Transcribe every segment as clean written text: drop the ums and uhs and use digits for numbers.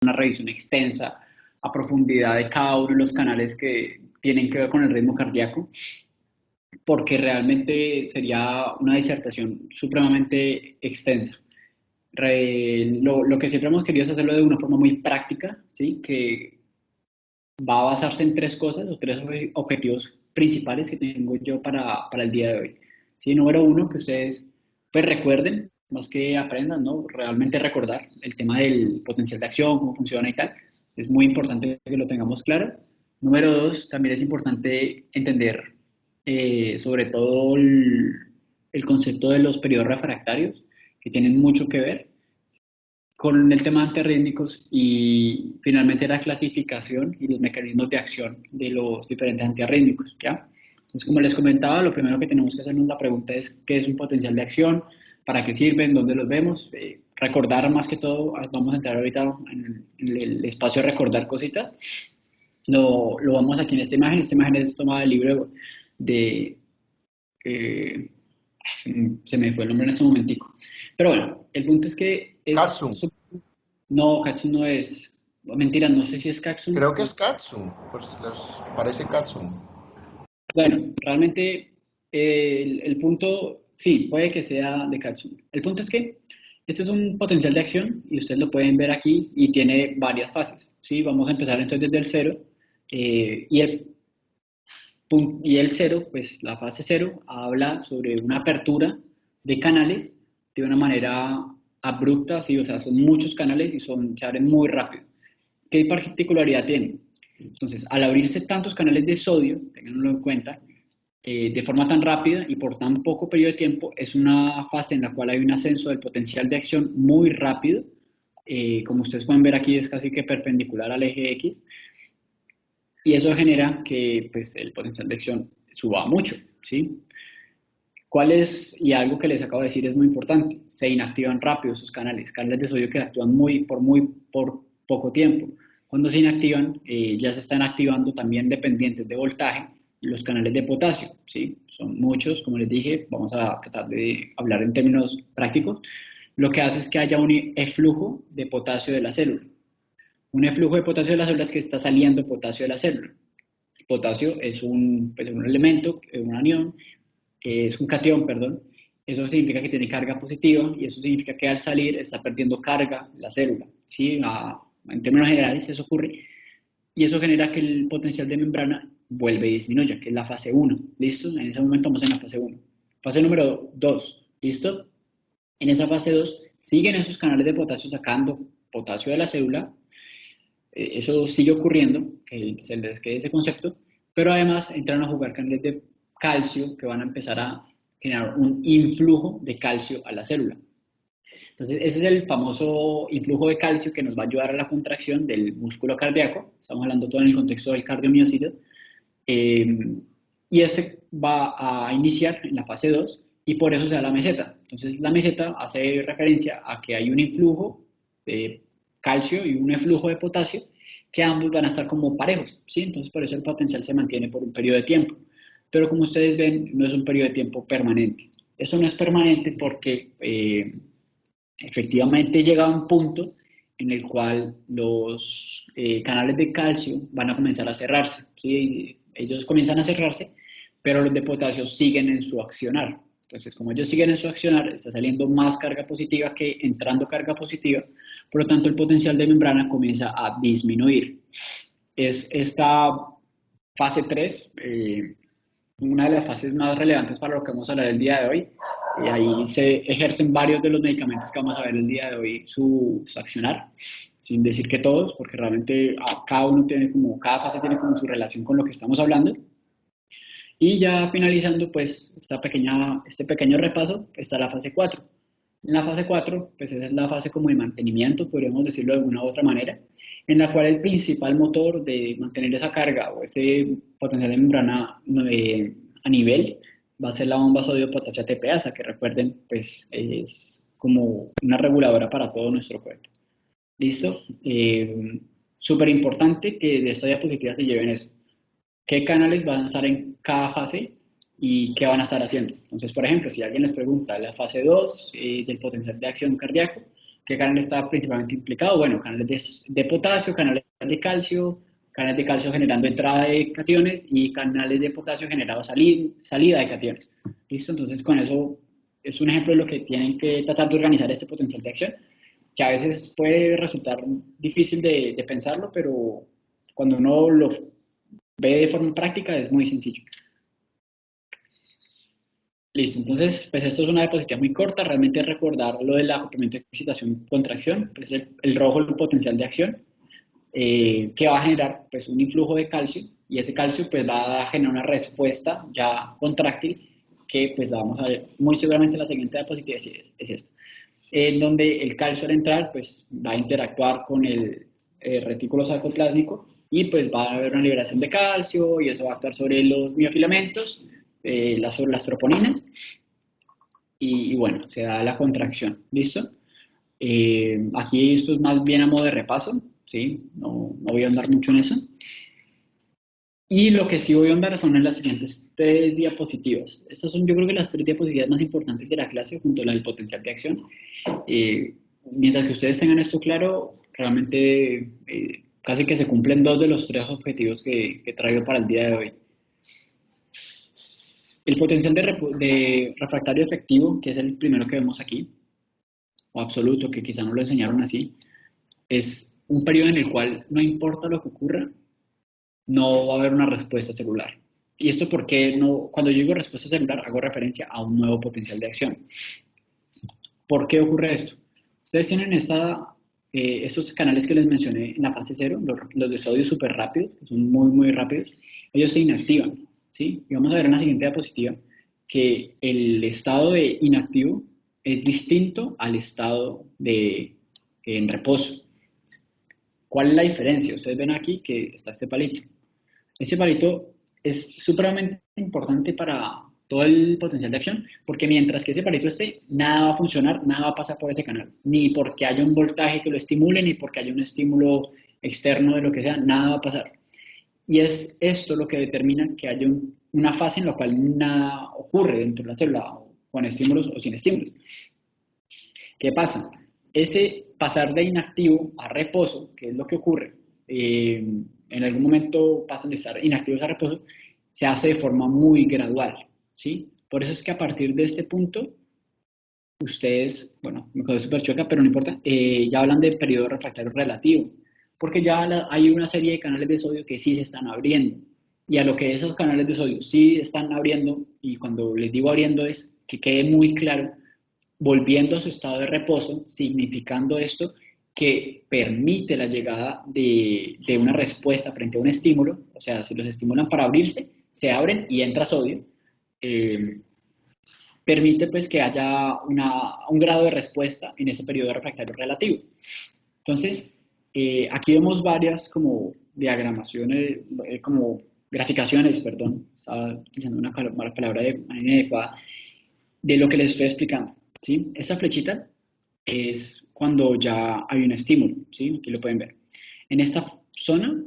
una revisión extensa a profundidad de cada uno de los canales que tienen que ver con el ritmo cardíaco, porque realmente sería una disertación supremamente extensa. Lo que siempre hemos querido es hacerlo de una forma muy práctica, ¿sí? Que va a basarse en tres cosas o tres objetivos principales que tengo yo para el día de hoy. ¿Sí? Número uno, que ustedes pues recuerden, más que aprendan, ¿no? Realmente recordar el tema del potencial de acción, cómo funciona y tal. Es muy importante que lo tengamos claro. Número dos, también es importante entender sobre todo el concepto de los periodos refractarios, que tienen mucho que ver con el tema de antirrítmicos y finalmente la clasificación y los mecanismos de acción de los diferentes antiarrítmicos, ¿ya? Entonces, como les comentaba, lo primero que tenemos que hacernos la pregunta es ¿qué es un potencial de acción? ¿Para qué sirven? ¿Dónde los vemos? Recordar más que todo, vamos a entrar ahorita en el espacio de recordar cositas. Lo vamos aquí en esta imagen. Esta imagen es tomada del libro de eh, se me fue el nombre en este momentico. Pero bueno, el punto es que es Katsum. no, Katsun no es. Mentira, no sé si es Katsun. Creo que es Katsum. Pues parece Katsum. Bueno, realmente el punto, sí, puede que sea de Katsun. El punto es que este es un potencial de acción y ustedes lo pueden ver aquí y tiene varias fases. ¿Sí? Vamos a empezar entonces desde el cero. Y el cero, pues la fase cero, habla sobre una apertura de canales de una manera abrupta, ¿sí? O sea, son muchos canales y se abren muy rápido. ¿Qué particularidad tiene? Entonces, al abrirse tantos canales de sodio, tenganlo en cuenta, de forma tan rápida y por tan poco periodo de tiempo, es una fase en la cual hay un ascenso del potencial de acción muy rápido. Como ustedes pueden ver aquí, es casi que perpendicular al eje X, y eso genera que pues, el potencial de acción suba mucho, ¿sí? ¿Cuál es? Y algo que les acabo de decir es muy importante, se inactivan rápido esos canales de sodio que actúan por poco tiempo. Cuando se inactivan, ya se están activando también dependientes de voltaje los canales de potasio, ¿sí? Son muchos, como les dije, vamos a tratar de hablar en términos prácticos. Lo que hace es que haya un eflujo de potasio de la célula. Un eflujo de potasio de la célula es que está saliendo potasio de la célula. El potasio es pues, un elemento, un anión, es un catión, perdón. Eso significa que tiene carga positiva y eso significa que al salir está perdiendo carga la célula. ¿Sí? En términos generales eso ocurre y eso genera que el potencial de membrana vuelve y disminuya, que es la fase uno. ¿Listo? En ese momento vamos en la fase uno. Fase número 2. ¿Listo? En esa fase 2 siguen esos canales de potasio sacando potasio de la célula. Eso sigue ocurriendo, que se les quede ese concepto, pero además entran a jugar canales de calcio que van a empezar a generar un influjo de calcio a la célula. Entonces, ese es el famoso influjo de calcio que nos va a ayudar a la contracción del músculo cardíaco. Estamos hablando todo en el contexto del cardiomiocito. Eh, y este va a iniciar en la fase 2 y por eso se da la meseta. Entonces, la meseta hace referencia a que hay un influjo de calcio y un influjo de potasio que ambos van a estar como parejos, ¿sí? Entonces, por eso el potencial se mantiene por un periodo de tiempo. Pero como ustedes ven, no es un periodo de tiempo permanente. Esto no es permanente porque efectivamente llega a un punto en el cual los canales de calcio van a comenzar a cerrarse, ¿sí? Ellos comienzan a cerrarse, pero los de potasio siguen en su accionar. Entonces, como ellos siguen en su accionar, está saliendo más carga positiva que entrando carga positiva, por lo tanto el potencial de membrana comienza a disminuir. Es esta fase 3, una de las fases más relevantes para lo que vamos a hablar el día de hoy. Y ahí se ejercen varios de los medicamentos que vamos a ver el día de hoy su accionar, sin decir que todos, porque realmente cada uno tiene como, cada fase tiene como su relación con lo que estamos hablando. Y ya finalizando, pues, este pequeño repaso, está la fase 4. En la fase 4, pues esa es la fase como de mantenimiento, podríamos decirlo de alguna u otra manera, en la cual el principal motor de mantener esa carga o ese potencial de membrana a nivel va a ser la bomba sodio-potasio ATPasa, que recuerden, pues es como una reguladora para todo nuestro cuerpo. ¿Listo? Súper importante que de esta diapositiva se lleven eso. ¿Qué canales van a estar en cada fase y qué van a estar haciendo? Entonces, por ejemplo, si alguien les pregunta la fase 2 del potencial de acción cardíaco, ¿Qué canal está principalmente implicado? Bueno, canales de potasio, canales de calcio generando entrada de cationes y canales de potasio generando salida de cationes. ¿Listo? Entonces, con eso es un ejemplo de lo que tienen que tratar de organizar este potencial de acción, que a veces puede resultar difícil de pensarlo, pero cuando uno lo ve de forma práctica es muy sencillo. Listo, entonces, pues esto es una diapositiva muy corta, realmente recordar lo del acoplamiento de excitación-contracción, pues el rojo es el potencial de acción, que va a generar pues un influjo de calcio, y ese calcio pues va a generar una respuesta ya contráctil, que pues la vamos a ver muy seguramente en la siguiente diapositiva, es esta, en donde el calcio al entrar pues va a interactuar con el retículo sarcoplásmico, y pues va a haber una liberación de calcio, y eso va a actuar sobre los miofilamentos, sobre las troponinas, y bueno, se da la contracción, ¿listo? Aquí esto es más bien a modo de repaso, ¿sí? No voy a andar mucho en eso. Y lo que sí voy a andar son en las siguientes 3 diapositivas. Estas son, yo creo que las 3 diapositivas más importantes de la clase, junto a la del potencial de acción. Mientras que ustedes tengan esto claro, realmente casi que se cumplen 2 de los 3 objetivos que traigo para el día de hoy. El potencial de refractario efectivo, que es el primero que vemos aquí, o absoluto, que quizá no lo enseñaron así, es un periodo en el cual no importa lo que ocurra, no va a haber una respuesta celular. Y esto porque no, cuando yo digo respuesta celular hago referencia a un nuevo potencial de acción. ¿Por qué ocurre esto? Ustedes tienen estos canales que les mencioné en la fase 0, los de sodio súper rápidos, que son muy, muy rápidos, ellos se inactivan, ¿sí? Y vamos a ver en la siguiente diapositiva que el estado de inactivo es distinto al estado en reposo. ¿Cuál es la diferencia? Ustedes ven aquí que está este palito. Ese palito es supremamente importante para todo el potencial de acción, porque mientras que ese palito esté, nada va a funcionar, nada va a pasar por ese canal, ni porque haya un voltaje que lo estimule, ni porque haya un estímulo externo de lo que sea, nada va a pasar. Y es esto lo que determina que haya una fase en la cual nada ocurre dentro de la célula, con estímulos o sin estímulos. ¿Qué pasa? Ese pasar de inactivo a reposo, que es lo que ocurre, en algún momento pasan de estar inactivos a reposo, se hace de forma muy gradual, ¿sí? Por eso es que a partir de este punto, ustedes, bueno, me quedo súper chueca, pero no importa, ya hablan de periodo refractario relativo, porque ya hay una serie de canales de sodio que sí se están abriendo, y a lo que esos canales de sodio sí están abriendo, y cuando les digo abriendo es que quede muy claro, volviendo a su estado de reposo, significando esto que permite la llegada de una respuesta frente a un estímulo, o sea, si los estimulan para abrirse, se abren y entra sodio, eh, permite pues que haya un grado de respuesta en ese periodo refractario relativo. Entonces, aquí vemos varias como diagramaciones, como graficaciones, perdón, estaba utilizando una palabra de manera inadecuada, de lo que les estoy explicando, ¿sí? Esta flechita es cuando ya hay un estímulo, ¿sí? Aquí lo pueden ver. En esta zona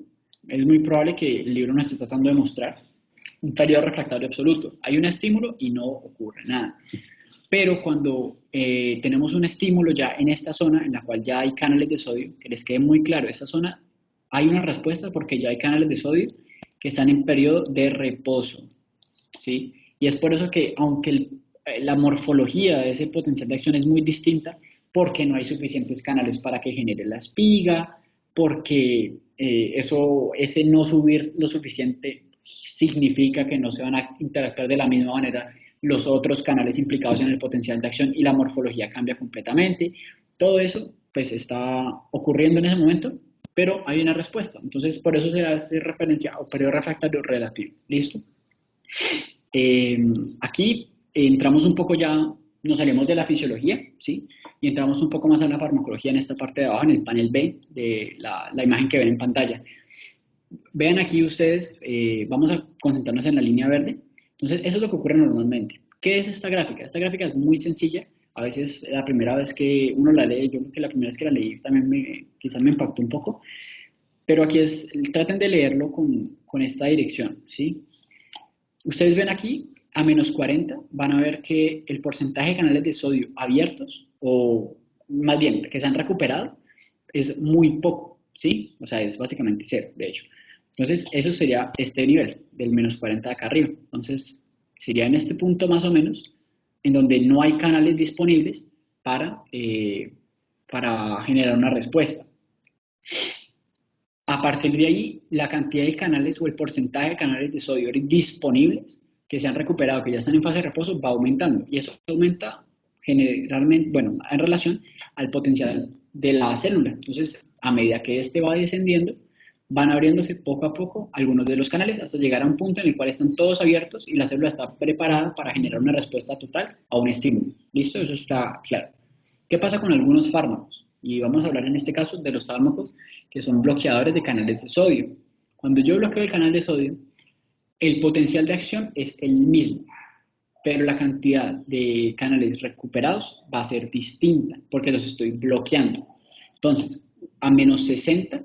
es muy probable que el libro nos esté tratando de mostrar un periodo refractario absoluto. Hay un estímulo y no ocurre nada. Pero cuando tenemos un estímulo ya en esta zona, en la cual ya hay canales de sodio, que les quede muy claro, esta zona hay una respuesta porque ya hay canales de sodio que están en periodo de reposo, ¿sí? Y es por eso que, aunque la morfología de ese potencial de acción es muy distinta, porque no hay suficientes canales para que genere la espiga, porque ese no subir lo suficiente significa que no se van a interactuar de la misma manera los otros canales implicados en el potencial de acción y la morfología cambia completamente. Todo eso pues está ocurriendo en ese momento, pero hay una respuesta. Entonces, por eso se hace referencia a un periodo refractario relativo. ¿Listo? Aquí entramos un poco ya, nos salimos de la fisiología, ¿sí? Y entramos un poco más en la farmacología en esta parte de abajo, en el panel B de la imagen que ven en pantalla. Vean aquí ustedes, vamos a concentrarnos en la línea verde. Entonces, eso es lo que ocurre normalmente. ¿Qué es esta gráfica? Esta gráfica es muy sencilla. A veces la primera vez que uno la lee, yo creo que la primera vez que la leí también quizás me impactó un poco, pero aquí traten de leerlo con esta dirección, ¿sí? Ustedes ven aquí, a -40, van a ver que el porcentaje de canales de sodio abiertos o más bien, que se han recuperado, es muy poco, ¿sí? O sea, es básicamente cero, de hecho. Entonces, eso sería este nivel del menos 40 de acá arriba. Entonces, sería en este punto más o menos, en donde no hay canales disponibles para generar una respuesta. A partir de ahí, la cantidad de canales o el porcentaje de canales de sodio disponibles que se han recuperado, que ya están en fase de reposo, va aumentando. Y eso aumenta generalmente, bueno, en relación al potencial de la célula. Entonces, a medida que este va descendiendo, van abriéndose poco a poco algunos de los canales hasta llegar a un punto en el cual están todos abiertos y la célula está preparada para generar una respuesta total a un estímulo. ¿Listo? Eso está claro. ¿Qué pasa con algunos fármacos? Y vamos a hablar en este caso de los fármacos que son bloqueadores de canales de sodio. Cuando yo bloqueo el canal de sodio, el potencial de acción es el mismo, pero la cantidad de canales recuperados va a ser distinta porque los estoy bloqueando. Entonces, a menos 60,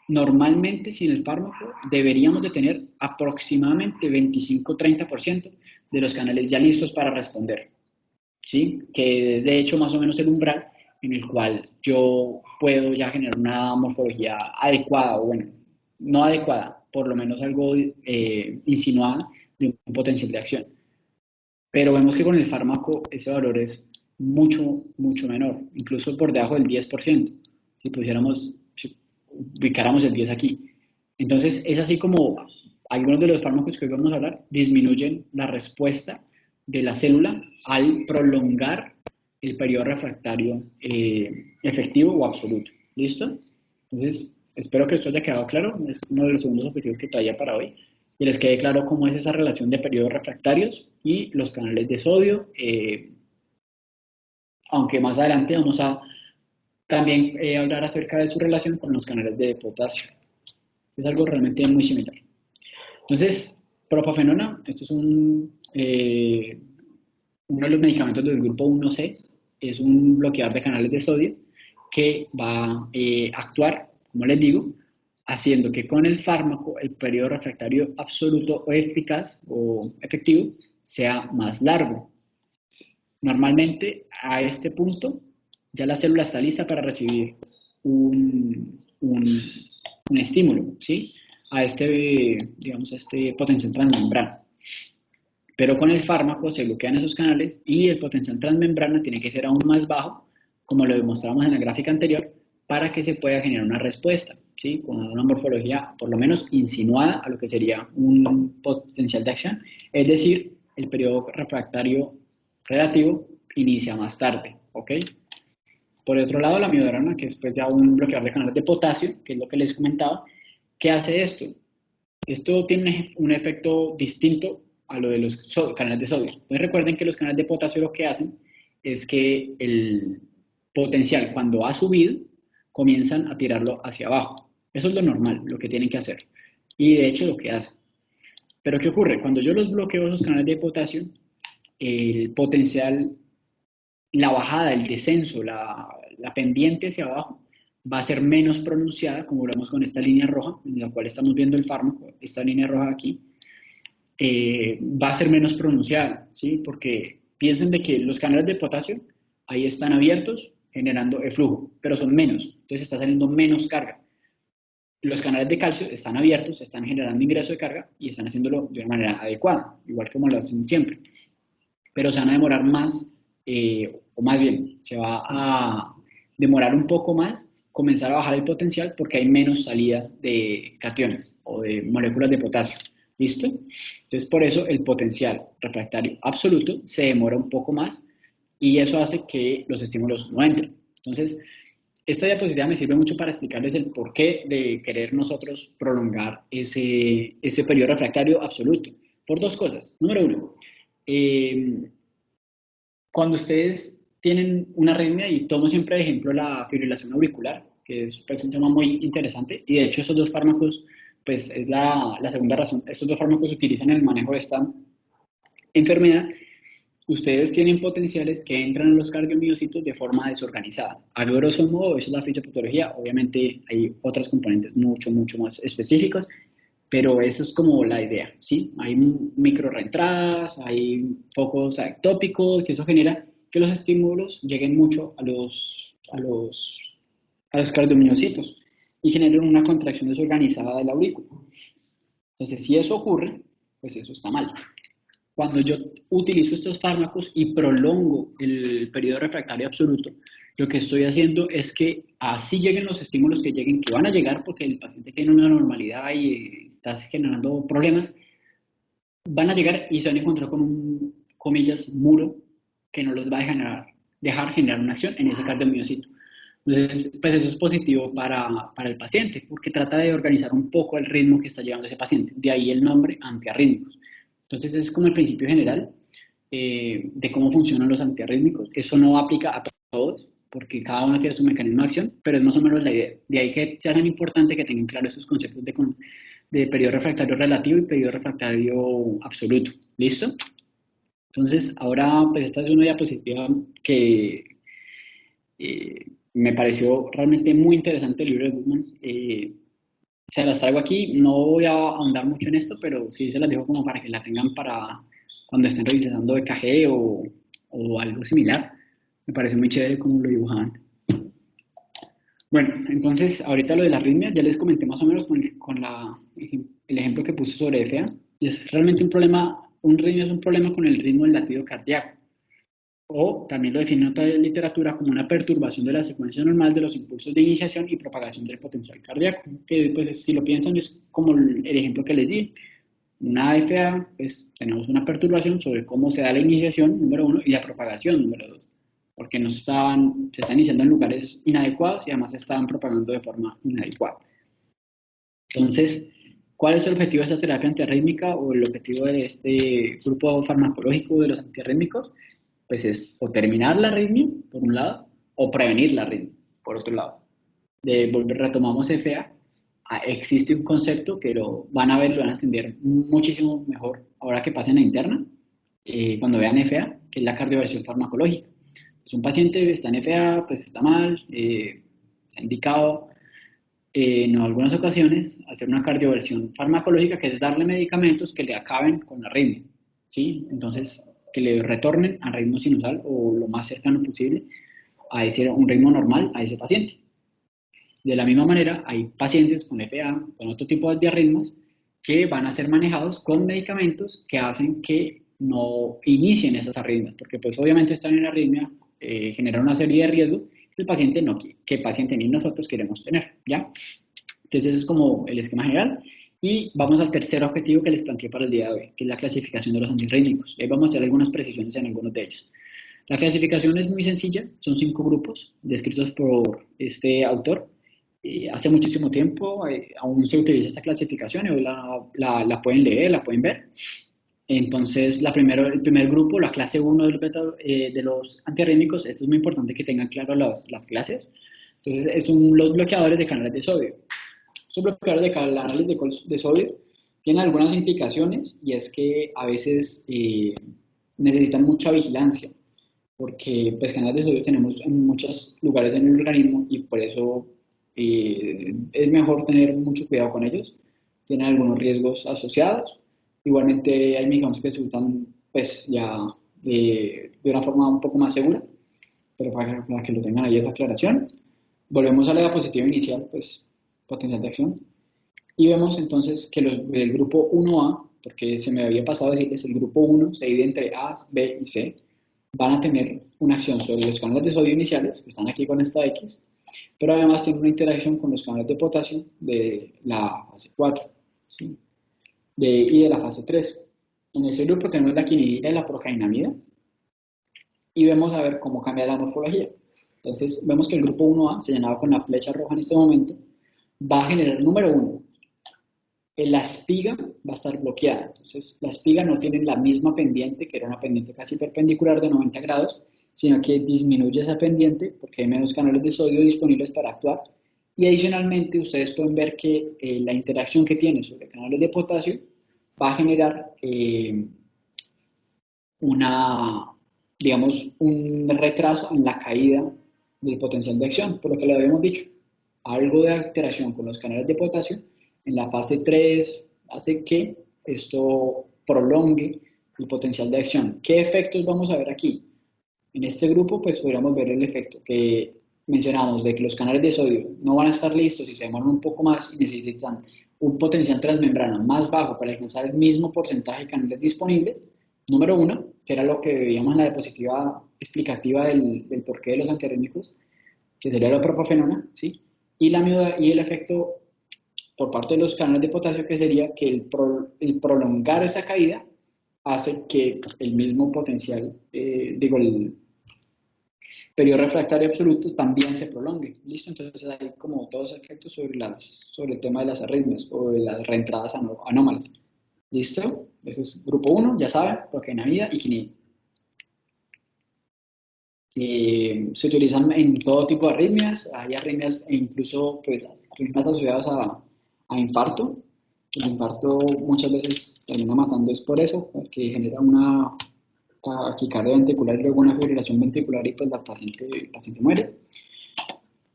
normalmente sin el fármaco deberíamos de tener aproximadamente 25-30% de los canales ya listos para responder. ¿Sí? Que de hecho más o menos el umbral en el cual yo puedo ya generar una morfología adecuada, o bueno, no adecuada, por lo menos algo insinuada de un potencial de acción. Pero vemos que con el fármaco ese valor es mucho, mucho menor, incluso por debajo del 10%, si ubicáramos el 10 aquí. Entonces, es así como algunos de los fármacos que hoy vamos a hablar disminuyen la respuesta de la célula al prolongar el periodo refractario efectivo o absoluto. ¿Listo? Entonces, espero que esto haya quedado claro. Es uno de los segundos objetivos que traía para hoy. Que les quede claro cómo es esa relación de periodos refractarios y los canales de sodio. Aunque más adelante vamos a también hablar acerca de su relación con los canales de potasio. Es algo realmente muy similar. Entonces, propafenona, esto es uno de los medicamentos del grupo 1C, es un bloqueador de canales de sodio que va a actuar, como les digo, haciendo que con el fármaco el periodo refractario absoluto o eficaz o efectivo sea más largo. Normalmente a este punto ya la célula está lista para recibir un estímulo, ¿sí? A digamos, a este potencial transmembrana. Pero con el fármaco se bloquean esos canales y el potencial transmembrana tiene que ser aún más bajo, como lo demostramos en la gráfica anterior, para que se pueda generar una respuesta, ¿sí? Con una morfología por lo menos insinuada a lo que sería un potencial de acción, es decir, el periodo refractario relativo inicia más tarde, ¿ok? Por otro lado, la amiodarona, que es pues ya un bloqueador de canales de potasio, que es lo que les comentaba, ¿qué hace esto? Esto tiene un efecto distinto a lo de los canales de sodio. Entonces recuerden que los canales de potasio lo que hacen es que el potencial cuando ha subido comienzan a tirarlo hacia abajo. Eso es lo normal, lo que tienen que hacer. Y de hecho lo que hacen. Pero ¿qué ocurre? Cuando yo los bloqueo esos canales de potasio, el potencial, la bajada, el descenso, la pendiente hacia abajo va a ser menos pronunciada, como lo vemos con esta línea roja, en la cual estamos viendo el fármaco, esta línea roja aquí, va a ser menos pronunciada, ¿sí? Porque piensen de que los canales de potasio ahí están abiertos generando eflujo, pero son menos, entonces está saliendo menos carga. Los canales de calcio están abiertos, están generando ingreso de carga y están haciéndolo de una manera adecuada, igual como lo hacen siempre. Pero se van a demorar más, o más bien, se va a demorar un poco más comenzar a bajar el potencial porque hay menos salida de cationes o de moléculas de potasio. ¿Listo? Entonces, por eso el potencial refractario absoluto se demora un poco más y eso hace que los estímulos no entren. Entonces, esta diapositiva me sirve mucho para explicarles el porqué de querer nosotros prolongar ese periodo refractario absoluto. Por dos cosas. Número uno, cuando ustedes tienen una arritmia, y tomo siempre de ejemplo la fibrilación auricular, que es pues, un tema muy interesante, y de hecho esos dos fármacos, pues es la segunda razón, estos dos fármacos se utilizan en el manejo de esta enfermedad. Ustedes tienen potenciales que entran en los cardiomiocitos de forma desorganizada. A grosso modo, eso es la fisiopatología. Obviamente hay otros componentes mucho, mucho más específicos, pero eso es como la idea, ¿sí? Hay micro reentradas, hay focos ectópicos y eso genera que los estímulos lleguen mucho a los a los cardiomiocitos y generan una contracción desorganizada del aurículo. Entonces, si eso ocurre, pues eso está mal. Cuando yo utilizo estos fármacos y prolongo el periodo refractario absoluto, lo que estoy haciendo es que así lleguen los estímulos que lleguen, que van a llegar porque el paciente tiene una normalidad y está generando problemas, van a llegar y se van a encontrar con un, comillas, muro que no los va a dejar generar una acción en ese cardiomiocito. Entonces, pues eso es positivo para el paciente, porque trata de organizar un poco el ritmo que está llevando ese paciente. De ahí el nombre antiarrítmicos. Entonces, es como el principio general de cómo funcionan los antiarrítmicos. Eso no aplica a todos, porque cada uno tiene su mecanismo de acción, pero es más o menos la idea. De ahí que sea tan importante que tengan claros estos conceptos de periodo refractario relativo y periodo refractario absoluto. ¿Listo? Entonces, ahora, pues esta es una diapositiva que me pareció realmente muy interesante el libro de Goodman. Se las traigo aquí, no voy a ahondar mucho en esto, pero sí se las dejo como para que la tengan para cuando estén revisando EKG o algo similar. Me pareció muy chévere cómo lo dibujaban. Bueno, entonces ahorita lo de la arritmia, ya les comenté más o menos el ejemplo que puse sobre FA. Es realmente un problema, un ritmo es un problema con el ritmo del latido cardíaco. O también lo define en otra literatura como una perturbación de la secuencia normal de los impulsos de iniciación y propagación del potencial cardíaco. Que pues si lo piensan es como el ejemplo que les di. Una AFA, pues tenemos una perturbación sobre cómo se da la iniciación, número uno, y la propagación, número dos. Porque se están iniciando en lugares inadecuados y además se estaban propagando de forma inadecuada. Entonces, ¿cuál es el objetivo de esta terapia antiarrítmica o el objetivo de este grupo farmacológico de los antiarrítmicos? Pues es o terminar la arritmia, por un lado, o prevenir la arritmia, por otro lado. Retomamos FA, existe un concepto que lo van a ver, lo van a entender muchísimo mejor ahora que pasen a interna, cuando vean FA, que es la cardioversión farmacológica. Pues un paciente está en FA, pues está mal, se ha indicado en algunas ocasiones hacer una cardioversión farmacológica, que es darle medicamentos que le acaben con la arritmia, ¿sí? Entonces, que le retornen al ritmo sinusal o lo más cercano posible a un ritmo normal a ese paciente. De la misma manera, hay pacientes con FA, con otro tipo de arritmias, que van a ser manejados con medicamentos que hacen que no inicien esas arritmias, porque pues obviamente están en arritmia, generan una serie de riesgos que el paciente no quiere, que el paciente ni nosotros queremos tener, ¿ya? Entonces, ese es como el esquema general. Y vamos al tercer objetivo que les planteé para el día de hoy, que es la clasificación de los antirrítmicos. Ahí vamos a hacer algunas precisiones en algunos de ellos. La clasificación es muy sencilla, son 5 grupos descritos por este autor. Hace muchísimo tiempo aún se utiliza esta clasificación y hoy la pueden leer, la pueden ver. Entonces, el primer grupo, la clase 1 de los antiarrítmicos, esto es muy importante que tengan claro las clases. Entonces, los bloqueadores de canales de sodio. Estos bloqueadores de canales de sodio tienen algunas implicaciones y es que a veces necesitan mucha vigilancia porque pues, canales de sodio tenemos en muchos lugares en el organismo y por eso es mejor tener mucho cuidado con ellos. Tienen algunos riesgos asociados. Igualmente hay medicamentos que se usan pues, ya de una forma un poco más segura, pero para que lo tengan ahí esa aclaración. Volvemos a la diapositiva inicial, pues potencial de acción. Y vemos entonces que el grupo 1A, porque se me había pasado a decirles, el grupo 1 se divide entre A, B y C, van a tener una acción sobre los canales de sodio iniciales, que están aquí con esta X, pero además tienen una interacción con los canales de potasio de la fase 4, ¿sí? Y de la fase 3. En ese grupo tenemos la quinidina y la procainamida, y vemos a ver cómo cambia la morfología. Entonces vemos que el grupo 1A, señalado con la flecha roja en este momento, va a generar, número 1, la espiga va a estar bloqueada. Entonces, la espiga no tiene la misma pendiente, que era una pendiente casi perpendicular de 90 grados, sino que disminuye esa pendiente porque hay menos canales de sodio disponibles para actuar. Y adicionalmente, ustedes pueden ver que la interacción que tiene sobre canales de potasio va a generar digamos, un retraso en la caída del potencial de acción, por lo que le habíamos dicho. Algo de alteración con los canales de potasio en la fase 3 hace que esto prolongue el potencial de acción. ¿Qué efectos vamos a ver aquí? En este grupo, pues podríamos ver el efecto que mencionamos de que los canales de sodio no van a estar listos y se demoran un poco más y necesitan un potencial transmembrana más bajo para alcanzar el mismo porcentaje de canales disponibles, número uno, que era lo que veíamos en la diapositiva explicativa del porqué de los antiarrítmicos, que sería la propafenona, ¿sí? Y el efecto por parte de los canales de potasio, que sería que el prolongar esa caída hace que el mismo potencial, el periodo refractario absoluto también se prolongue. ¿Listo? Entonces hay como todos efectos sobre el tema de las arritmias o de las reentradas anómalas. ¿Listo? Ese es grupo 1, ya saben, procainamida y quinina. Se utilizan en todo tipo de arritmias, hay arritmias e incluso pues, arritmias asociadas a infarto. El infarto muchas veces termina matando es por eso, porque genera una taquicardia ventricular y luego una fibrilación ventricular y pues el paciente muere.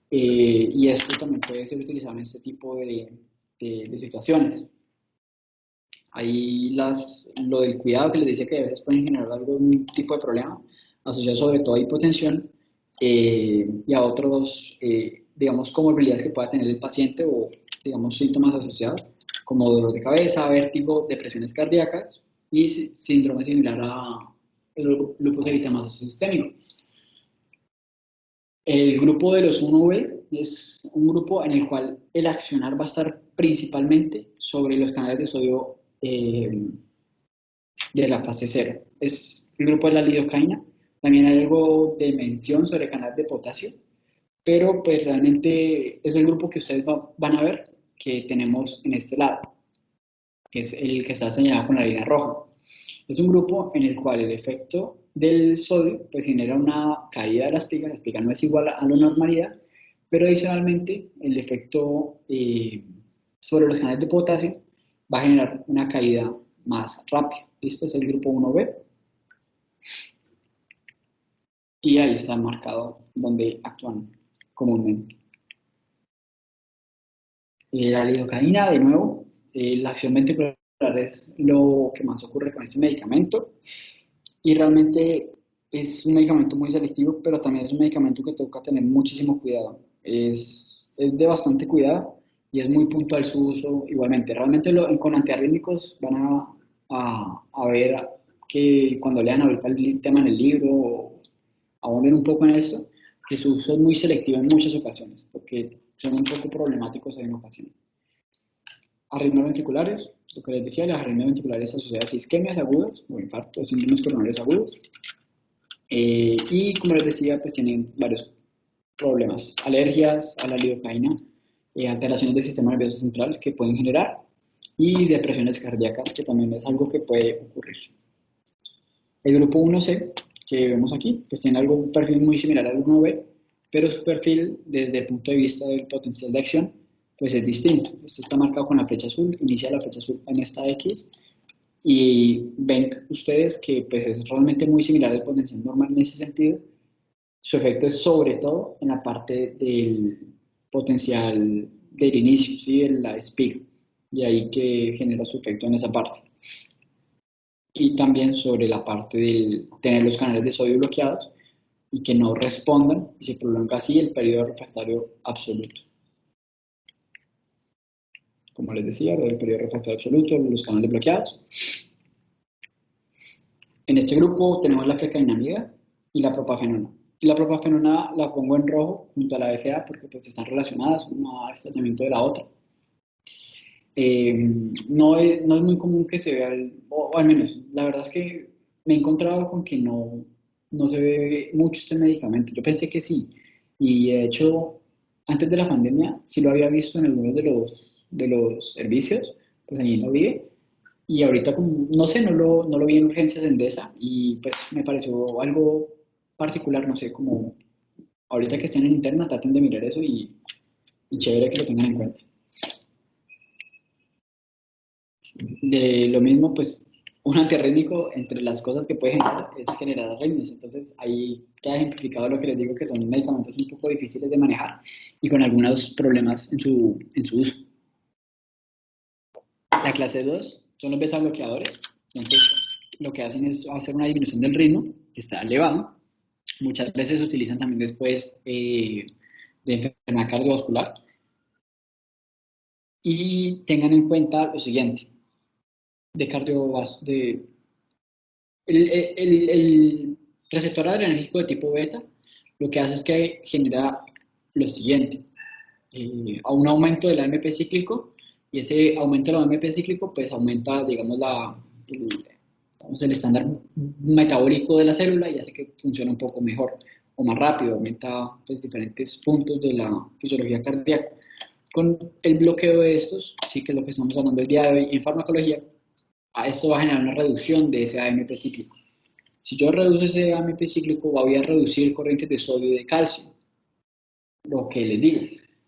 Y esto también puede ser utilizado en este tipo de situaciones. Ahí lo del cuidado que les decía que a veces pueden generar algún tipo de problema asociado sobre todo a hipotensión y a otros, digamos, comorbilidades que pueda tener el paciente o, digamos, síntomas asociados como dolor de cabeza, vértigo, depresiones cardíacas y síndrome similar a lupus eritematoso sistémico. El grupo de los 1B es un grupo en el cual el accionar va a estar principalmente sobre los canales de sodio de la fase 0. Es el grupo de la lidocaína. También hay algo de mención sobre canales de potasio, pero pues realmente es el grupo que ustedes van a ver que tenemos en este lado, que es el que está señalado con la línea roja. Es un grupo en el cual el efecto del sodio pues genera una caída de la espiga no es igual a la normalidad, pero adicionalmente el efecto sobre los canales de potasio va a generar una caída más rápida. Este es el grupo 1B. Y ahí está marcado donde actúan comúnmente. La lidocaína, de nuevo, la acción ventricular es lo que más ocurre con este medicamento y realmente es un medicamento muy selectivo, pero también es un medicamento que toca tener muchísimo cuidado. Es de bastante cuidado y es muy puntual su uso igualmente. Realmente con antiarrítmicos van a ver que cuando lean ahorita el tema en el libro o ahonden un poco en esto, que su uso es muy selectivo en muchas ocasiones, porque son un poco problemáticos en ocasiones. Arritmias ventriculares, lo que les decía, las arritmias ventriculares asociadas a isquemias agudas o infartos, síndromes coronarios agudos. Y como les decía, pues tienen varios problemas, alergias a la lidocaína, alteraciones del sistema nervioso central que pueden generar y depresiones cardíacas, que también es algo que puede ocurrir. El grupo 1C, que vemos aquí, pues tiene un perfil muy similar al 1B, pero su perfil desde el punto de vista del potencial de acción pues es distinto. Este está marcado con la flecha azul, inicia la flecha azul en esta X y ven ustedes que pues es realmente muy similar al potencial normal en ese sentido. Su efecto es sobre todo en la parte del potencial del inicio, ¿sí? En la SPIG, y ahí que genera su efecto en esa parte. Y también sobre la parte de tener los canales de sodio bloqueados y que no respondan y se prolonga así el periodo refractario absoluto. Como les decía, el periodo refractario absoluto, los canales bloqueados. En este grupo tenemos la flecainamida y la propafenona. Y la propafenona la pongo en rojo junto a la FA porque pues están relacionadas, una es tratamiento de la otra. No es muy común que se vea, o al menos, la verdad es que me he encontrado con que no se ve mucho este medicamento. Yo pensé que sí, y de hecho, antes de la pandemia sí lo había visto en algunos de los servicios, pues allí lo vi, y ahorita, como, no sé, no lo vi en urgencias de Endesa, y pues me pareció algo particular, no sé, como ahorita que estén en interna, traten de mirar eso y chévere que lo tengan en cuenta. De lo mismo, pues un antiarrítmico, entre las cosas que puede generar, es generar arritmias. Entonces ahí queda ejemplificado lo que les digo, que son medicamentos un poco difíciles de manejar y con algunos problemas en su uso. La clase 2 son los beta bloqueadores. Entonces lo que hacen es hacer una disminución del ritmo, que está elevado. Muchas veces se utilizan también después de enfermedad cardiovascular. Y tengan en cuenta lo siguiente, de el receptor adrenérgico de tipo beta lo que hace es que genera lo siguiente, a un aumento del AMP cíclico, y ese aumento del AMP cíclico pues aumenta, digamos, el estándar metabólico de la célula y hace que funcione un poco mejor o más rápido, aumenta pues diferentes puntos de la fisiología cardíaca. Con el bloqueo de estos, sí que es lo que estamos hablando el día de hoy en farmacología, a esto va a generar una reducción de ese AMP cíclico. Si yo reduzco ese AMP cíclico, voy a reducir corrientes de sodio y de calcio. Lo que les digo,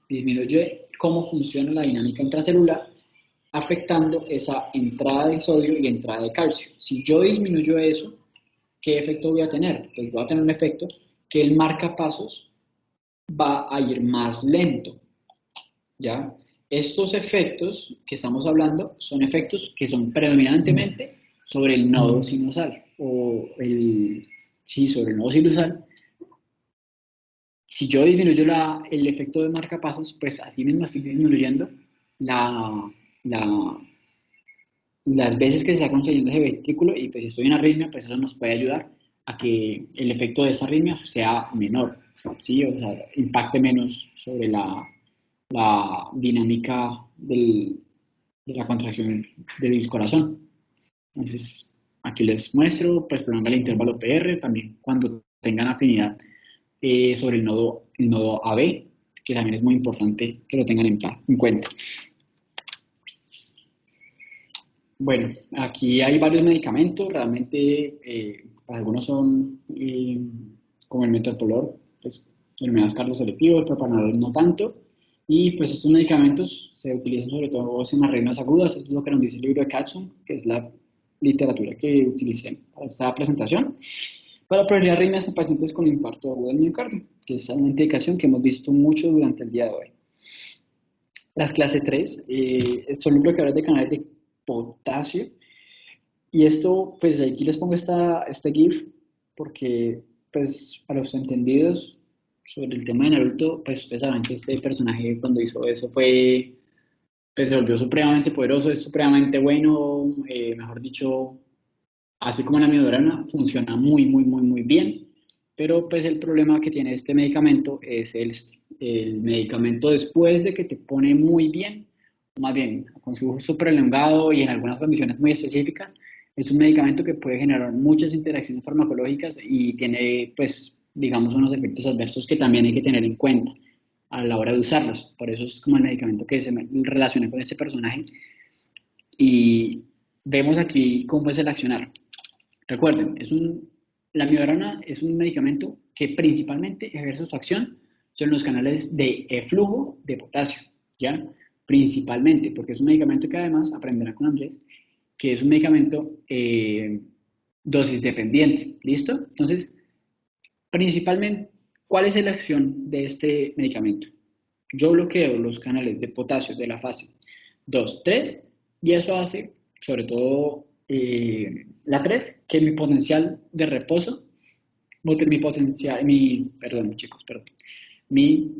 disminuye cómo funciona la dinámica intracelular, afectando esa entrada de sodio y entrada de calcio. Si yo disminuyo eso, ¿qué efecto voy a tener? Pues voy a tener un efecto que el marcapasos va a ir más lento, ¿ya? Estos efectos que estamos hablando son efectos que son predominantemente sobre el nodo sinusal, sobre el nodo sinusal. Si yo disminuyo el efecto de marcapasos, pues así mismo estoy disminuyendo la, la, las veces que se está construyendo ese ventrículo, y pues si estoy en arritmia, pues eso nos puede ayudar a que el efecto de esa arritmia sea menor, ¿sí? O sea, impacte menos sobre la dinámica de la contracción del corazón. Entonces, aquí les muestro, pues prolonga el intervalo PR, también cuando tengan afinidad sobre el nodo AB, que también es muy importante que lo tengan en cuenta. Bueno, aquí hay varios medicamentos, realmente algunos son como el metoprolol, pues enfermedades cardioselectivas, el propranolol no tanto, y pues estos medicamentos se utilizan sobre todo en arritmias agudas, esto es lo que nos dice el libro de Katzun, que es la literatura que utilicé para esta presentación, para prevenir arritmias en pacientes con infarto agudo del miocardio, que es una indicación que hemos visto mucho durante el día de hoy. Las clase 3 son bloqueadores de canales de potasio. Y esto, pues aquí les pongo este GIF porque, pues, para los entendidos sobre el tema de Naruto, pues ustedes saben que este personaje cuando hizo eso pues se volvió supremamente poderoso, es supremamente bueno, mejor dicho, así como la Midorana, funciona muy, muy, muy, muy bien, pero pues el problema que tiene este medicamento es el medicamento después de que te pone muy bien, más bien con su uso prolongado y en algunas condiciones muy específicas, es un medicamento que puede generar muchas interacciones farmacológicas y tiene, pues, digamos, unos efectos adversos que también hay que tener en cuenta a la hora de usarlos. Por eso es como el medicamento que se me relaciona con este personaje. Y vemos aquí cómo es el accionar. Recuerden, la miodarona es un medicamento que principalmente ejerce su acción sobre los canales de flujo de potasio, ¿ya? Principalmente, porque es un medicamento que además, aprenderán con Andrés, que es un medicamento dosis dependiente, ¿listo? Entonces, principalmente, ¿cuál es la acción de este medicamento? Yo bloqueo los canales de potasio de la fase 2, 3, y eso hace, sobre todo la 3, que mi potencial de reposo, perdón, chicos, perdón, mi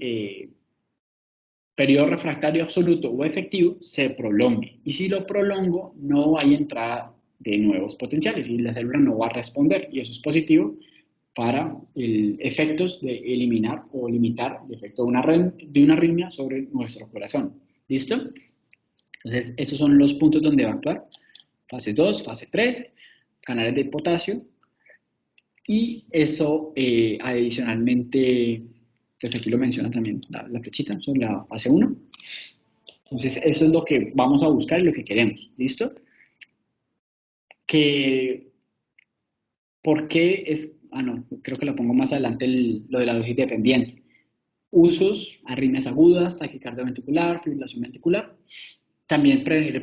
periodo refractario absoluto o efectivo se prolongue. Y si lo prolongo, no hay entrada de nuevos potenciales y la célula no va a responder. Y eso es positivo para efectos de eliminar o limitar el efecto de una arritmia sobre nuestro corazón. ¿Listo? Entonces, estos son los puntos donde va a actuar. Fase 2, fase 3, canales de potasio. Y eso adicionalmente, pues aquí lo menciona también la flechita, sobre la fase 1. Entonces, eso es lo que vamos a buscar y lo que queremos. ¿Listo? ¿Por qué es? No, creo que lo pongo más adelante lo de la dosis dependiente. Usos, arritmias agudas, taquicardia ventricular, fibrilación ventricular. También prevenir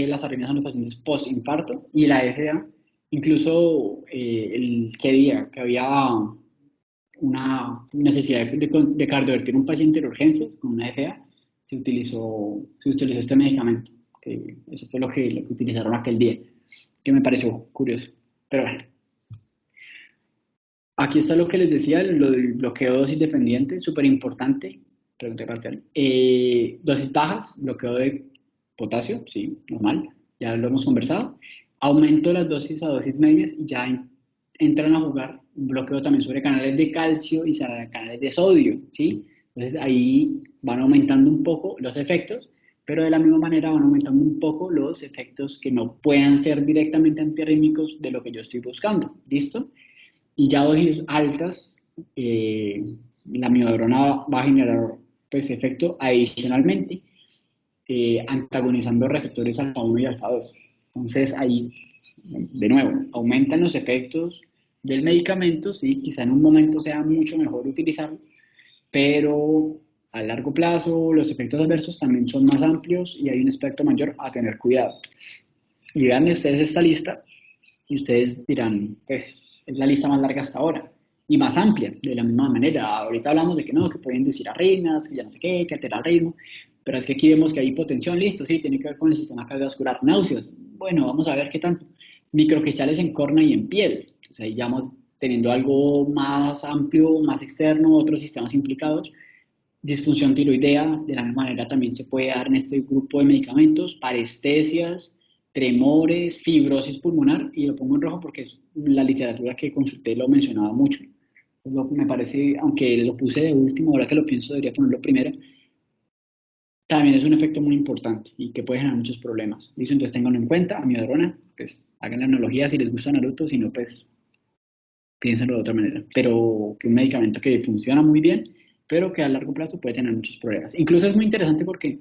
las arritmias en los pacientes post-infarto y la FDA. Incluso que día que había una necesidad de cardiovertir un paciente en urgencias con una FDA, se utilizó este medicamento. Eso fue lo que utilizaron aquel día, que me pareció curioso. Pero bueno. Aquí está lo que les decía, lo del bloqueo de dosis dependiente, súper importante. Pregunta parcial. Dosis bajas, bloqueo de potasio, sí, normal, ya lo hemos conversado. Aumento las dosis a dosis medias y ya entran a jugar un bloqueo también sobre canales de calcio y sobre canales de sodio, ¿sí? Entonces ahí van aumentando un poco los efectos, pero de la misma manera van aumentando un poco los efectos que no puedan ser directamente antiarrítmicos de lo que yo estoy buscando, ¿listo? Y ya dosis altas, eh, la amiodarona va a generar pues, efecto adicionalmente, antagonizando receptores alfa 1 y alfa 2. Entonces ahí, de nuevo, aumentan los efectos del medicamento, sí, quizá en un momento sea mucho mejor utilizarlo, pero a largo plazo los efectos adversos también son más amplios y hay un espectro mayor a tener cuidado. Y vean ustedes esta lista y ustedes dirán, pues es la lista más larga hasta ahora y más amplia, de la misma manera. Ahorita hablamos de que no, que pueden decir arritmias, que ya no sé qué, que altera el ritmo, pero es que aquí vemos que hay hipotensión, listo, sí, tiene que ver con el sistema cardiovascular, náuseas, bueno, vamos a ver qué tanto. Microcristales en córnea y en piel, o sea, ahí ya vamos teniendo algo más amplio, más externo, otros sistemas implicados. Disfunción tiroidea, de la misma manera también se puede dar en este grupo de medicamentos, parestesias, tremores, fibrosis pulmonar, y lo pongo en rojo porque es la literatura que consulté lo mencionaba mucho. Me parece, aunque lo puse de último, ahora que lo pienso debería ponerlo primero, también es un efecto muy importante y que puede generar muchos problemas. ¿Listo? Entonces tenganlo en cuenta, amiodarona, pues hagan la analogía si les gusta Naruto, si no, pues piénsenlo de otra manera. Pero que un medicamento que funciona muy bien, pero que a largo plazo puede tener muchos problemas. Incluso es muy interesante porque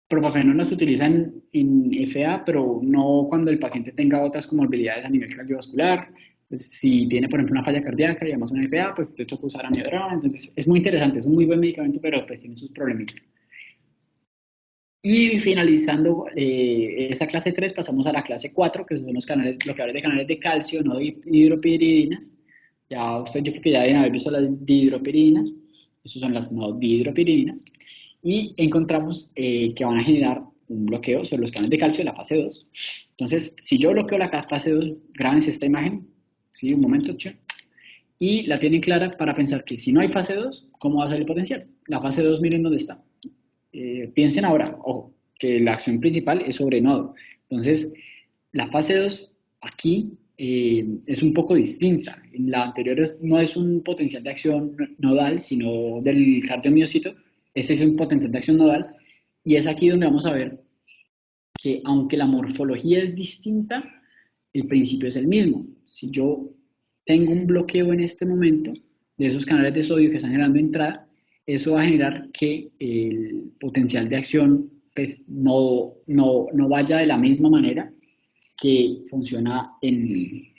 propafenona se utiliza en FA, pero no cuando el paciente tenga otras comorbilidades a nivel cardiovascular. Pues, si tiene, por ejemplo, una falla cardíaca y además una FA, pues te toca usar amiodarona. Entonces, es muy interesante, es un muy buen medicamento, pero pues tiene sus problemitas. Y finalizando esa clase 3 pasamos a la clase 4 que son los canales, bloqueadores de canales de calcio, no dihidropiridinas. Ya usted, yo creo que ya deben haber visto las dihidropiridinas, esas son las no dihidropiridinas. Y encontramos que van a generar un bloqueo sobre los canales de calcio en la fase 2. Entonces, si yo bloqueo la fase 2, grábense esta imagen, ¿sí? Un momento, che, y la tienen clara para pensar que si no hay fase 2, ¿cómo va a ser el potencial? La fase 2, miren dónde está. Piensen ahora, ojo, que la acción principal es sobre nodo. Entonces, la fase 2 aquí es un poco distinta. En la anterior no es un potencial de acción nodal, sino del cardiomiocito. Ese es un potencial de acción nodal. Y es aquí donde vamos a ver que aunque la morfología es distinta, el principio es el mismo. Si yo tengo un bloqueo en este momento de esos canales de sodio que están generando entrada, eso va a generar que el potencial de acción pues, no vaya de la misma manera que funciona en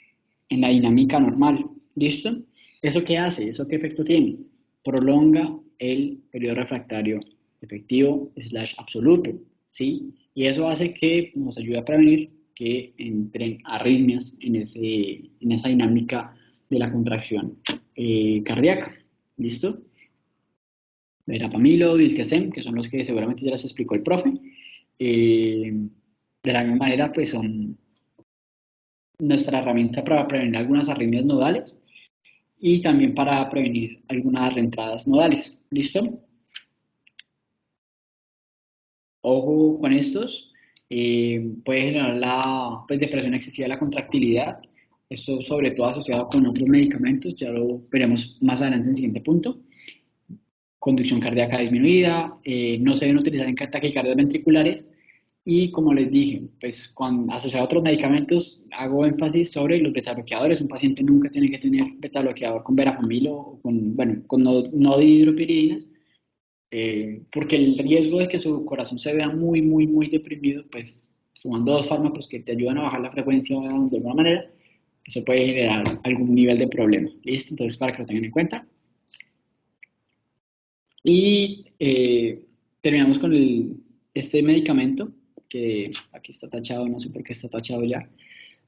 la dinámica normal. ¿Listo? ¿Eso qué hace? ¿Eso qué efecto tiene? Prolonga el periodo refractario efectivo slash absoluto, ¿sí? Y eso hace que nos ayude a prevenir que entren arritmias en esa dinámica de la contracción cardíaca. ¿Listo? Verapamilo, diltiazem, que son los que seguramente ya les explicó el profe. De la misma manera, pues son nuestra herramienta para prevenir algunas arritmias nodales y también para prevenir algunas reentradas nodales. ¿Listo? Ojo con estos. Puede generar la pues, depresión excesiva de la contractilidad. Esto sobre todo asociado con otros medicamentos, ya lo veremos más adelante en el siguiente punto. Conducción cardíaca disminuida, no se deben utilizar en taquicardias ventriculares y como les dije, pues cuando asociado a otros medicamentos hago énfasis sobre los betabloqueadores. Un paciente nunca tiene que tener betabloqueador con verapamilo o con, bueno, con no dihidropiridinas, porque el riesgo de que su corazón se vea muy, muy, muy deprimido, pues sumando dos fármacos que te ayudan a bajar la frecuencia de alguna manera, eso puede generar algún nivel de problema. ¿Listo? Entonces, para que lo tengan en cuenta. Y terminamos con este medicamento, que aquí está tachado, no sé por qué está tachado ya,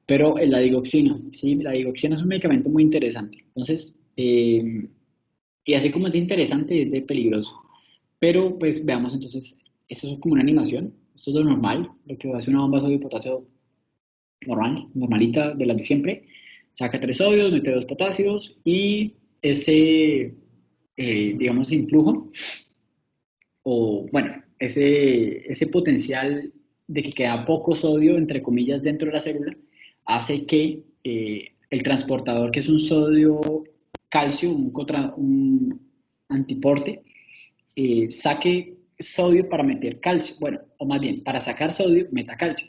pero la digoxina, ¿sí? La digoxina es un medicamento muy interesante. Entonces, y así como es interesante, es de peligroso. Pero pues veamos entonces, esto es como una animación, esto es lo normal, lo que hace una bomba de sodio y potasio normal, normalita, de las de siempre. Saca 3 sodios, mete 2 potasios y ese, digamos, influjo, o bueno, ese potencial de que queda poco sodio, entre comillas, dentro de la célula, hace que el transportador, que es un sodio-calcio, un antiporte, saque sodio para meter calcio, bueno, o más bien, para sacar sodio, meta calcio.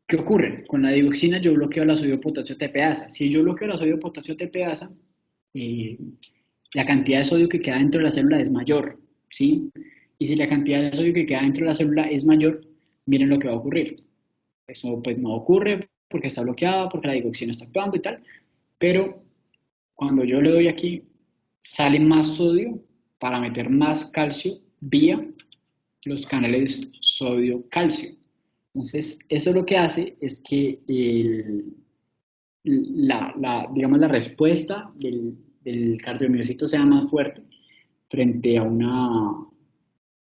¿Qué ocurre? Con la digoxina yo bloqueo la sodio-potasio TPasa. Si yo bloqueo la sodio-potasio TPasa, eh, la cantidad de sodio que queda dentro de la célula es mayor, ¿sí? Y si la cantidad de sodio que queda dentro de la célula es mayor, miren lo que va a ocurrir. Eso pues no ocurre porque está bloqueada, porque la digoxina está actuando y tal, pero cuando yo le doy aquí, sale más sodio para meter más calcio vía los canales sodio-calcio. Entonces, eso lo que hace es que digamos, la respuesta del cardiomiocito sea más fuerte frente a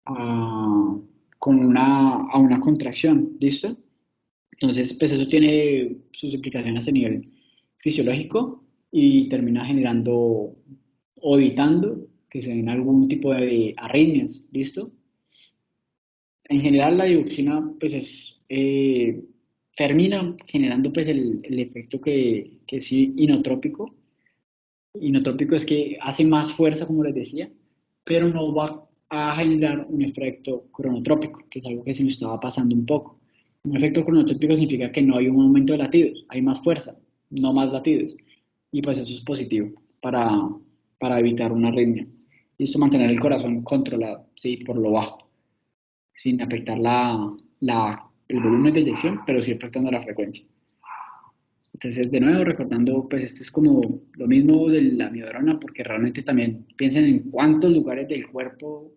a, a una contracción, ¿listo? Entonces, pues eso tiene sus implicaciones a nivel fisiológico y termina generando o evitando que se den algún tipo de arritmias, ¿listo? En general la dioxina pues termina generando pues el efecto que es inotrópico. Inotrópico es que hace más fuerza, como les decía, pero no va a generar un efecto cronotrópico, que es algo que se me estaba pasando un poco. Un efecto cronotrópico significa que no hay un aumento de latidos, hay más fuerza, no más latidos. Y pues eso es positivo para, para evitar una arritmia. Y esto mantener el corazón controlado, ¿sí? Por lo bajo sin afectar el volumen de eyección, pero sí afectando la frecuencia. Entonces, de nuevo, recordando, pues este es como lo mismo de la amiodarona, porque realmente también piensen en cuántos lugares del cuerpo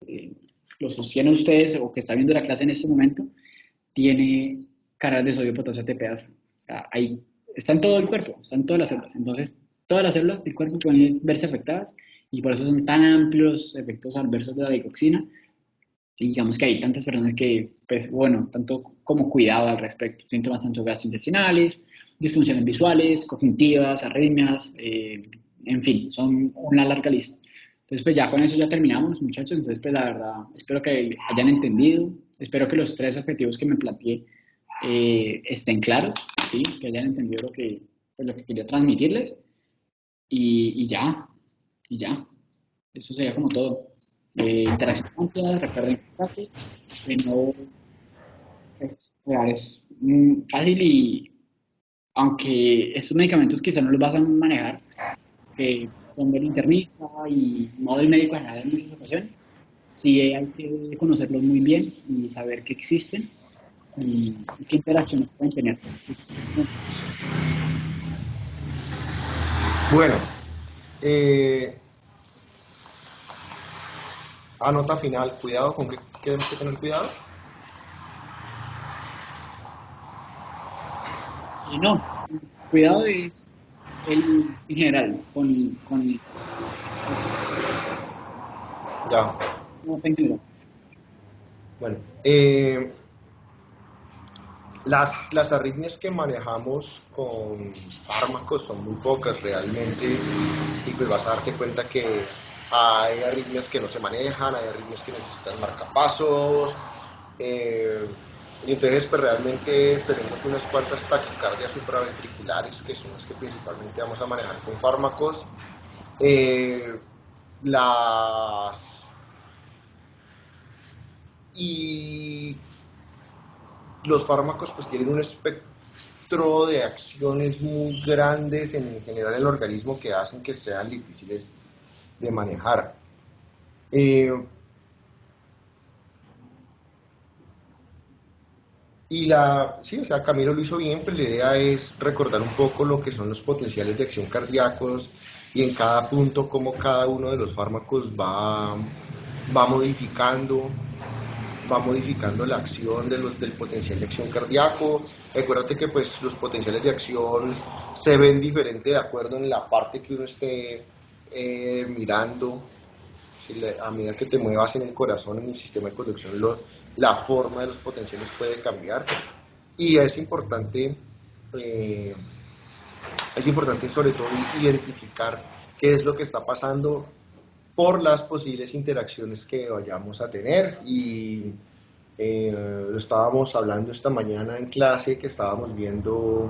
eh, lo sostienen ustedes o que está viendo la clase en este momento, tiene cargas de sodio, potasio, ATPase. O sea, ahí está en todo el cuerpo, están todas las células. Entonces, todas las células del cuerpo pueden verse afectadas y por eso son tan amplios efectos adversos de la digoxina. Y digamos que hay tantas personas que, pues bueno, tanto como cuidado al respecto, síntomas tanto gastrointestinales, disfunciones visuales, cognitivas, arritmias, en fin, son una larga lista. Entonces, pues ya con eso ya terminamos, muchachos. Entonces, pues la verdad, espero que hayan entendido, espero que los 3 objetivos que me planteé estén claros, ¿sí? Que hayan entendido pues, lo que quería transmitirles y ya, y ya. Eso sería como todo. Interacción amplia, recuerden que no es fácil y aunque estos medicamentos quizás no los vas a manejar, con el internista y modo del médico general en muchas ocasiones, sí hay que conocerlos muy bien y saber que existen y qué interacciones pueden tener. Bueno, eh, nota final, cuidado, ¿con qué tenemos que tener cuidado? Y no, cuidado es en general, con Ya, en general. bueno, las arritmias que manejamos con fármacos son muy pocas realmente y pues vas a darte cuenta que hay arritmias que no se manejan, hay arritmias que necesitan marcapasos y entonces pues realmente tenemos unas cuantas taquicardias supraventriculares que son las que principalmente vamos a manejar con fármacos. Eh, las y los fármacos pues tienen un espectro de acciones muy grandes en general en el organismo que hacen que sean difíciles de manejar. Sí, o sea, Camilo lo hizo bien, pues la idea es recordar un poco lo que son los potenciales de acción cardíacos y en cada punto cómo cada uno de los fármacos va modificando la acción del potencial de acción cardíaco. Recuérdate que pues los potenciales de acción se ven diferente de acuerdo en la parte que uno esté mirando. A medida que te muevas en el corazón, en el sistema de conducción, la forma de los potenciales puede cambiar. Y es importante Es importante sobre todo identificar qué es lo que está pasando por las posibles interacciones que vayamos a tener y lo estábamos hablando esta mañana en clase que estábamos viendo